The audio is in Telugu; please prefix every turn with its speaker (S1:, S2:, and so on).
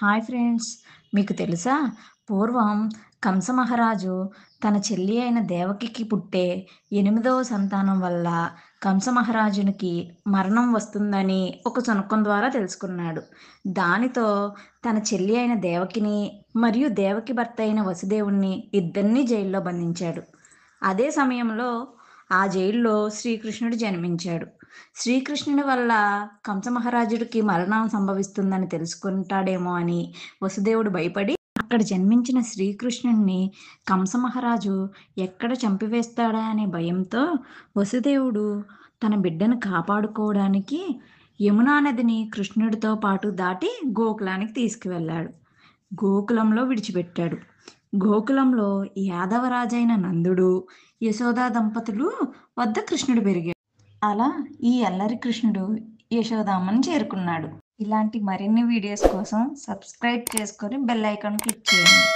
S1: హాయ్ ఫ్రెండ్స్, మీకు తెలుసా? పూర్వం కంస మహారాజు తన చెల్లి అయిన దేవకికి పుట్టే 8వ సంతానం వల్ల కంస మహారాజునికి మరణం వస్తుందని ఒక శునకం ద్వారా తెలుసుకున్నాడు. దానితో తన చెల్లి అయిన దేవకిని మరియు దేవకి భర్త అయిన వసుదేవుణ్ణి ఇద్దరినీ జైల్లో బంధించాడు. అదే సమయంలో ఆ జైల్లో శ్రీకృష్ణుడు జన్మించాడు. శ్రీకృష్ణుడి వల్ల కంసమహారాజుడికి మరణం సంభవిస్తుందని తెలుసుకుంటాడేమో అని వసుదేవుడు భయపడి అక్కడ జన్మించిన శ్రీకృష్ణుడిని కంసమహారాజు ఎక్కడ చంపివేస్తాడా అనే భయంతో వసుదేవుడు తన బిడ్డను కాపాడుకోవడానికి యమునా నదిని కృష్ణుడితో పాటు దాటి గోకులానికి తీసుకువెళ్ళాడు. గోకులంలో విడిచిపెట్టాడు. గోకులంలో యాదవరాజైన నందుడు, యశోదా దంపతులు వద్ద కృష్ణుడు పెరిగాడు. అలా ఈ అల్లరి కృష్ణుడు యశోదామ్మని చేరుకున్నాడు. ఇలాంటి మరిన్ని వీడియోస్ కోసం సబ్స్క్రైబ్ చేసుకొని బెల్ ఐకాన్ క్లిక్ చేయండి.